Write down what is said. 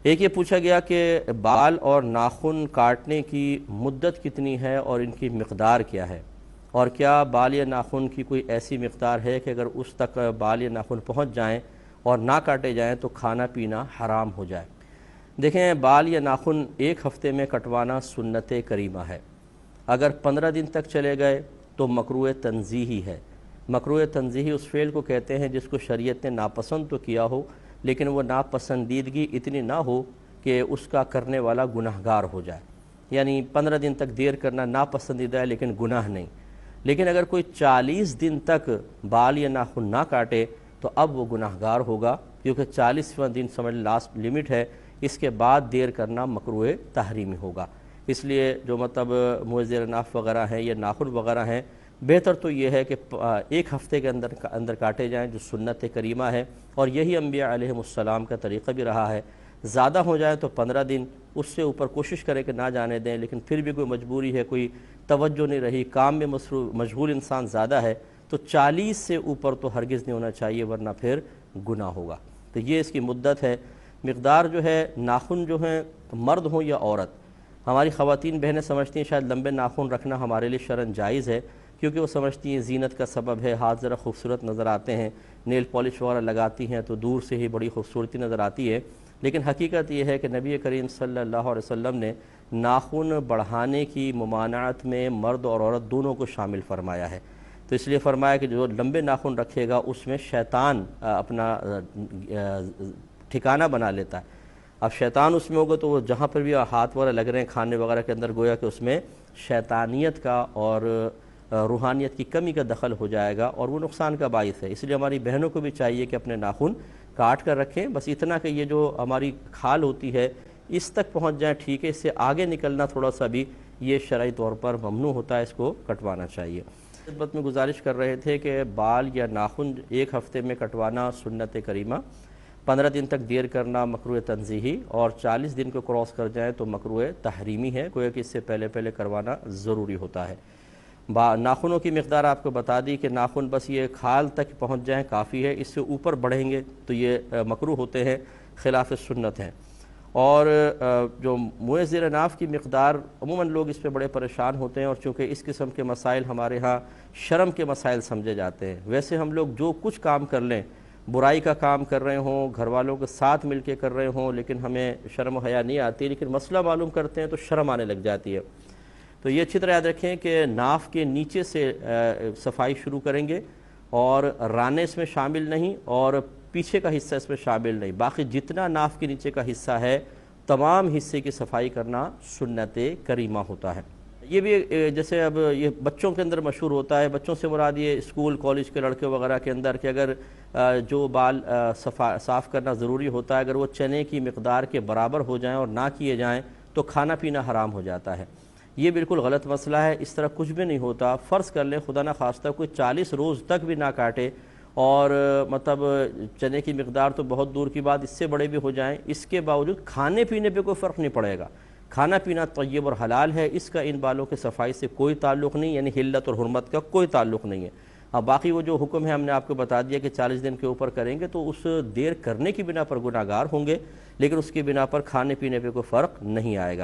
ایک یہ پوچھا گیا کہ بال اور ناخن کاٹنے کی مدت کتنی ہے اور ان کی مقدار کیا ہے، اور کیا بال یا ناخن کی کوئی ایسی مقدار ہے کہ اگر اس تک بال یا ناخن پہنچ جائیں اور نہ کاٹے جائیں تو کھانا پینا حرام ہو جائے۔ دیکھیں، بال یا ناخن ایک ہفتے میں کٹوانا سنت کریمہ ہے۔ اگر 15 دن تک چلے گئے تو مکروہ تنزیہی ہے۔ مکروہ تنزیہی اس فعل کو کہتے ہیں جس کو شریعت نے ناپسند تو کیا ہو، لیکن وہ ناپسندیدگی اتنی نہ ہو کہ اس کا کرنے والا گناہگار ہو جائے۔ یعنی 15 دن تک دیر کرنا ناپسندیدہ ہے لیکن گناہ نہیں۔ لیکن اگر کوئی 40 دن تک بال یا ناخن نہ کاٹے تو اب وہ گناہگار ہوگا، کیونکہ 40واں دن سمجھ لاسٹ لیمٹ ہے، اس کے بعد دیر کرنا مکروہ تحریمی ہوگا۔ اس لیے جو منہ زیر ناف وغیرہ ہیں یا ناخن وغیرہ ہیں، بہتر تو یہ ہے کہ ایک ہفتے کے اندر کاٹے جائیں، جو سنت کریمہ ہے، اور یہی انبیاء علیہ السلام کا طریقہ بھی رہا ہے۔ زیادہ ہو جائے تو 15 دن، اس سے اوپر کوشش کریں کہ نہ جانے دیں، لیکن پھر بھی کوئی مجبوری ہے، کوئی توجہ نہیں رہی، کام میں مشغول انسان زیادہ ہے، تو 40 سے اوپر تو ہرگز نہیں ہونا چاہیے، ورنہ پھر گناہ ہوگا۔ تو یہ اس کی مدت ہے۔ مقدار جو ہے، ناخن جو ہیں، مرد ہوں یا عورت، ہماری خواتین بہنیں سمجھتی ہیں شاید لمبے ناخن رکھنا ہمارے لیے شرعاً جائز ہے، کیونکہ وہ سمجھتی ہیں زینت کا سبب ہے، ہاتھ ذرا خوبصورت نظر آتے ہیں، نیل پالش وغیرہ لگاتی ہیں تو دور سے ہی بڑی خوبصورتی نظر آتی ہے۔ لیکن حقیقت یہ ہے کہ نبی کریم صلی اللہ علیہ وسلم نے ناخن بڑھانے کی ممانعت میں مرد اور عورت دونوں کو شامل فرمایا ہے۔ تو اس لیے فرمایا کہ جو لمبے ناخن رکھے گا اس میں شیطان اپنا ٹھکانہ بنا لیتا ہے۔ اب شیطان اس میں ہوگا تو وہ جہاں پر بھی ہاتھ وغیرہ لگ رہے ہیں کھانے وغیرہ کے اندر، گویا کہ اس میں شیطانیت کا اور روحانیت کی کمی کا دخل ہو جائے گا، اور وہ نقصان کا باعث ہے۔ اس لیے ہماری بہنوں کو بھی چاہیے کہ اپنے ناخن کاٹ کر رکھیں، بس اتنا کہ یہ جو ہماری کھال ہوتی ہے اس تک پہنچ جائیں، ٹھیک ہے، اس سے آگے نکلنا تھوڑا سا بھی یہ شرعی طور پر ممنوع ہوتا ہے، اس کو کٹوانا چاہیے۔ خدمت میں گزارش کر رہے تھے کہ بال یا ناخن ایک ہفتے میں کٹوانا سنت کریمہ، 15 دن تک دیر کرنا مکروہ تنزیہی، اور 40 دن کو کراس کر جائیں تو مکروہ تحریمی ہے، گویا کہ اس سے پہلے کروانا ضروری ہوتا ہے۔ ناخنوں کی مقدار آپ کو بتا دی کہ ناخن بس یہ کھال تک پہنچ جائیں کافی ہے، اس سے اوپر بڑھیں گے تو یہ مکروہ ہوتے ہیں، خلاف سنت ہیں۔ اور جو منہ زیر ناف کی مقدار، عموماً لوگ اس پہ بڑے پریشان ہوتے ہیں، اور چونکہ اس قسم کے مسائل ہمارے ہاں شرم کے مسائل سمجھے جاتے ہیں۔ ویسے ہم لوگ جو کچھ کام کر لیں، برائی کا کام کر رہے ہوں، گھر والوں کے ساتھ مل کے کر رہے ہوں، لیکن ہمیں شرم و حیا نہیں آتی، لیکن مسئلہ معلوم کرتے ہیں تو شرم آنے لگ جاتی ہے۔ تو یہ اچھی طرح یاد رکھیں کہ ناف کے نیچے سے صفائی شروع کریں گے، اور رانے اس میں شامل نہیں اور پیچھے کا حصہ اس میں شامل نہیں، باقی جتنا ناف کے نیچے کا حصہ ہے تمام حصے کی صفائی کرنا سنت کریمہ ہوتا ہے۔ یہ بھی جیسے اب یہ بچوں کے اندر مشہور ہوتا ہے، بچوں سے مراد یہ اسکول کالج کے لڑکے وغیرہ کے اندر، کہ اگر جو بال صاف کرنا ضروری ہوتا ہے، اگر وہ چنے کی مقدار کے برابر ہو جائیں اور نہ کیے جائیں تو کھانا پینا حرام ہو جاتا ہے۔ یہ بالکل غلط مسئلہ ہے، اس طرح کچھ بھی نہیں ہوتا۔ فرض کر لیں خدا نہ خواستہ کوئی 40 روز تک بھی نہ کاٹے، اور چنے کی مقدار تو بہت دور کی بات، اس سے بڑے بھی ہو جائیں، اس کے باوجود کھانے پینے پہ کوئی فرق نہیں پڑے گا۔ کھانا پینا طیب اور حلال ہے، اس کا ان بالوں کے صفائی سے کوئی تعلق نہیں، یعنی حلت اور حرمت کا کوئی تعلق نہیں ہے۔ اب باقی وہ جو حکم ہے ہم نے آپ کو بتا دیا کہ 40 دن کے اوپر کریں گے تو اس دیر کرنے کی بنا پر گناہگار ہوں گے، لیکن اس کی بنا پر کھانے پینے پہ کوئی فرق نہیں آئے گا۔